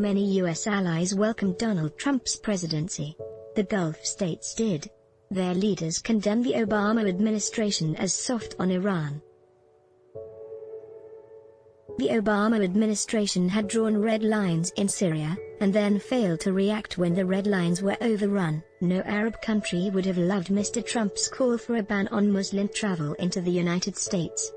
many U.S. allies welcomed Donald Trump's presidency. The Gulf states did. Their leaders condemned the Obama administration as soft on Iran. The Obama administration had drawn red lines in Syria, and then failed to react when the red lines were overrun. No Arab country would have loved Mr. Trump's call for a ban on Muslim travel into the United States.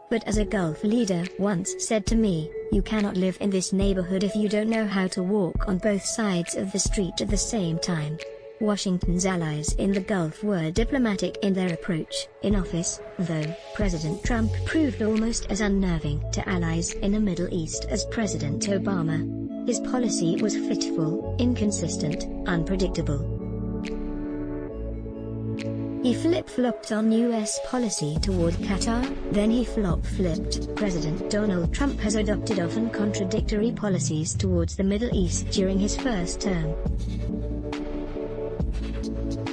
But as a Gulf leader once said to me, "You cannot live in this neighborhood if you don't know how to walk on both sides of the street at the same time." Washington's allies in the Gulf were diplomatic in their approach. In office, though, President Trump proved almost as unnerving to allies in the Middle East as President Obama. His policy was fitful, inconsistent, unpredictable. He flip-flopped on U.S. policy toward Qatar, then he flop-flipped. President Donald Trump has adopted often contradictory policies towards the Middle East during his first term.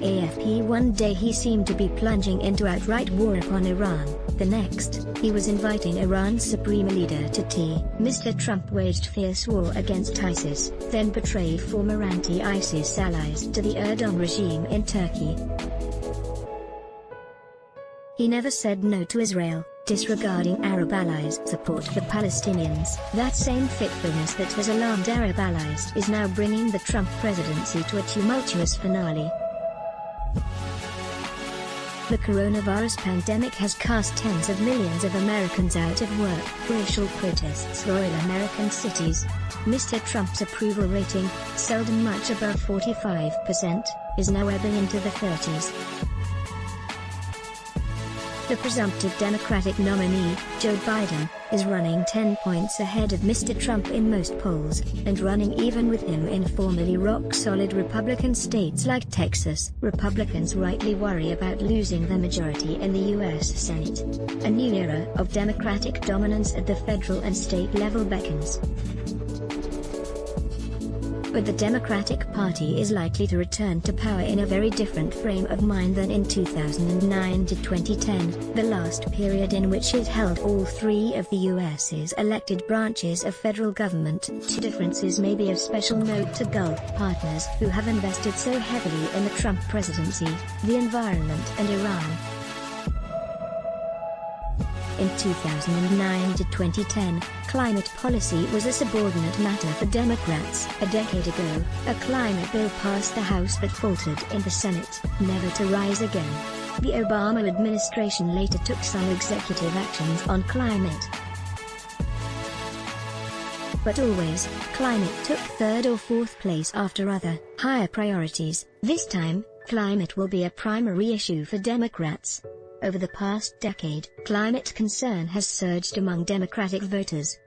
AFP: one day he seemed to be plunging into outright war upon Iran, the next, he was inviting Iran's supreme leader to tea. Mr. Trump waged fierce war against ISIS, then betrayed former anti-ISIS allies to the Erdogan regime in Turkey. He never said no to Israel, disregarding Arab allies' support for Palestinians. That same fitfulness that has alarmed Arab allies is now bringing the Trump presidency to a tumultuous finale. The coronavirus pandemic has cast tens of millions of Americans out of work. Racial protests roil American cities. Mr. Trump's approval rating, seldom much above 45%, is now ebbing into the 30s. The presumptive Democratic nominee, Joe Biden, is running 10 points ahead of Mr. Trump in most polls, and running even with him in formerly rock-solid Republican states like Texas. Republicans rightly worry about losing the majority in the U.S. Senate. A new era of Democratic dominance at the federal and state level beckons. But the Democratic Party is likely to return to power in a very different frame of mind than in 2009 to 2010, the last period in which it held all three of the U.S.'s elected branches of federal government. Two differences may be of special note to Gulf partners who have invested so heavily in the Trump presidency: the environment and Iran. In 2009 to 2010, climate policy was a subordinate matter for Democrats. A decade ago, a climate bill passed the House but faltered in the Senate, never to rise again. The Obama administration later took some executive actions on climate. But always, climate took third or fourth place after other, higher priorities. This time, climate will be a primary issue for Democrats. Over the past decade, climate concern has surged among Democratic voters.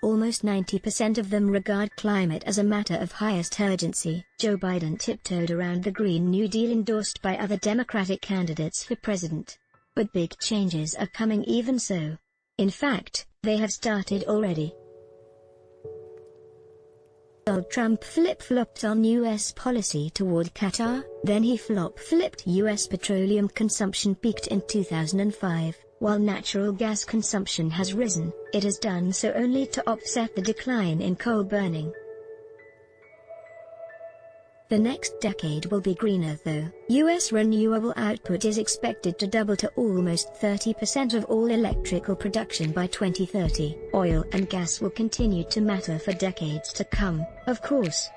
Almost 90% of them regard climate as a matter of highest urgency. Joe Biden tiptoed around the Green New Deal endorsed by other Democratic candidates for president. But big changes are coming even so. In fact, they have started already. Donald Trump flip-flopped on U.S. policy toward Qatar, then he flop-flipped. U.S. petroleum consumption peaked in 2005. While natural gas consumption has risen, it has done so only to offset the decline in coal burning. The next decade will be greener though. U.S. renewable output is expected to double to almost 30% of all electrical production by 2030. Oil and gas will continue to matter for decades to come, of course.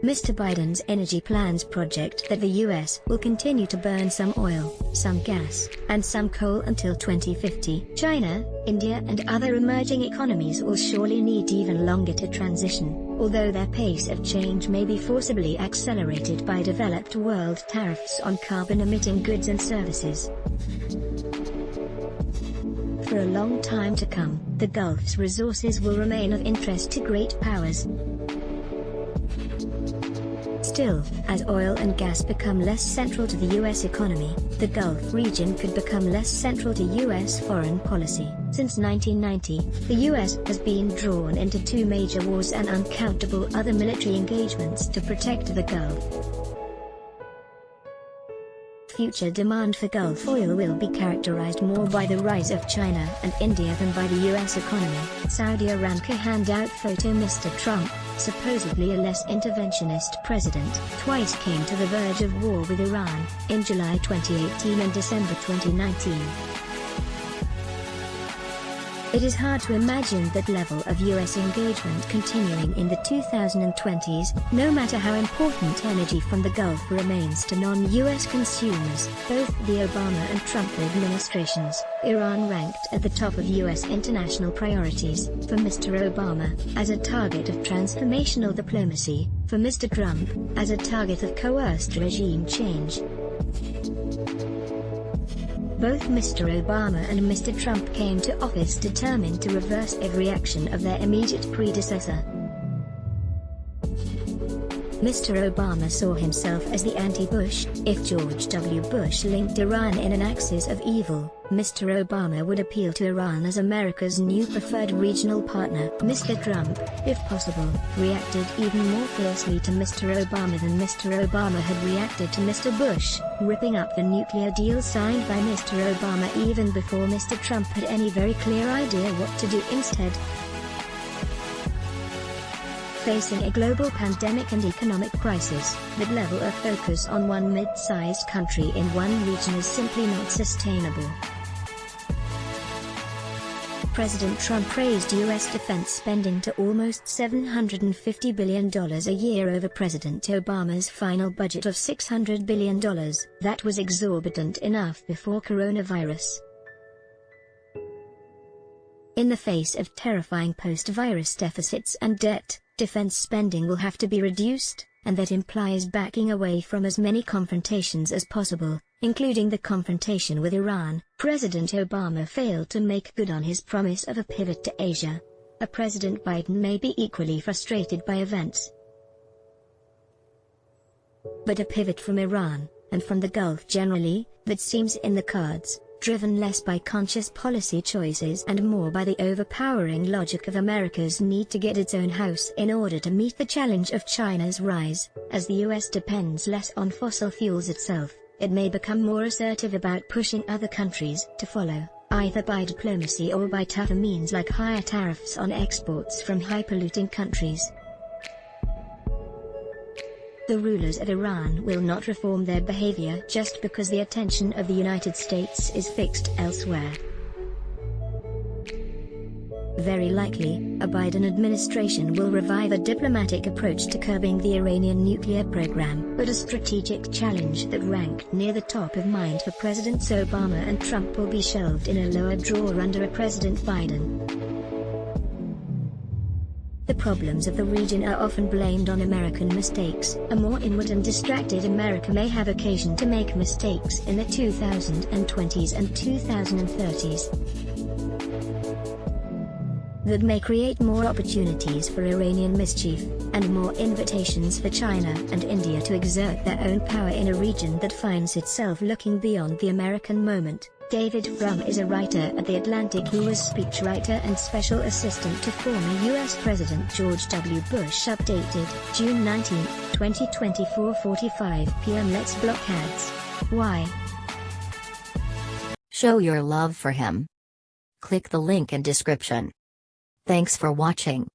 Mr. Biden's energy plans project that the U.S. will continue to burn some oil, some gas, and some coal until 2050. China, India and other emerging economies will surely need even longer to transition, although their pace of change may be forcibly accelerated by developed world tariffs on carbon-emitting goods and services. For a long time to come, the Gulf's resources will remain of interest to great powers. Still, as oil and gas become less central to the U.S. economy, the Gulf region could become less central to U.S. foreign policy. Since 1990, the U.S. has been drawn into two major wars and uncountable other military engagements to protect the Gulf. Future demand for Gulf oil will be characterized more by the rise of China and India than by the US economy. Saudi Aramco handout photo. Mr. Trump, supposedly a less interventionist president, twice came to the verge of war with Iran, in July 2018 and December 2019. It is hard to imagine that level of US engagement continuing in the 2020s, no matter how important energy from the Gulf remains to non-US consumers. Both the Obama and Trump administrations, Iran ranked at the top of US international priorities, for Mr. Obama, as a target of transformational diplomacy, for Mr. Trump, as a target of coerced regime change. Both Mr. Obama and Mr. Trump came to office determined to reverse every action of their immediate predecessor. Mr. Obama saw himself as the anti-Bush. If George W. Bush linked Iran in an axis of evil, Mr. Obama would appeal to Iran as America's new preferred regional partner. Mr. Trump, if possible, reacted even more fiercely to Mr. Obama than Mr. Obama had reacted to Mr. Bush, ripping up the nuclear deal signed by Mr. Obama even before Mr. Trump had any very clear idea what to do instead. Facing a global pandemic and economic crisis, that level of focus on one mid-sized country in one region is simply not sustainable. President Trump praised U.S. defense spending to almost $750 billion a year over President Obama's final budget of $600 billion. That was exorbitant enough before coronavirus. In the face of terrifying post-virus deficits and debt, defense spending will have to be reduced, and that implies backing away from as many confrontations as possible, including the confrontation with Iran. President Obama failed to make good on his promise of a pivot to Asia. President Biden may be equally frustrated by events, but a pivot from Iran, and from the Gulf generally, that seems in the cards, driven less by conscious policy choices and more by the overpowering logic of America's need to get its own house in order to meet the challenge of China's rise. As the US depends less on fossil fuels itself, it may become more assertive about pushing other countries to follow, either by diplomacy or by tougher means like higher tariffs on exports from high-polluting countries. The rulers of Iran will not reform their behavior just because the attention of the United States is fixed elsewhere. Very likely, a Biden administration will revive a diplomatic approach to curbing the Iranian nuclear program, but a strategic challenge that ranked near the top of mind for Presidents Obama and Trump will be shelved in a lower drawer under a President Biden. The problems of the region are often blamed on American mistakes. A more inward and distracted America may have occasion to make mistakes in the 2020s and 2030s. That may create more opportunities for Iranian mischief, and more invitations for China and India to exert their own power in a region that finds itself looking beyond the American moment. David Frum is a writer at The Atlantic who was speechwriter and special assistant to former U.S. President George W. Bush. Updated, June 19, 2024, 45 p.m. Let's block ads. Why? Show your love for him. Click the link in description. Thanks for watching.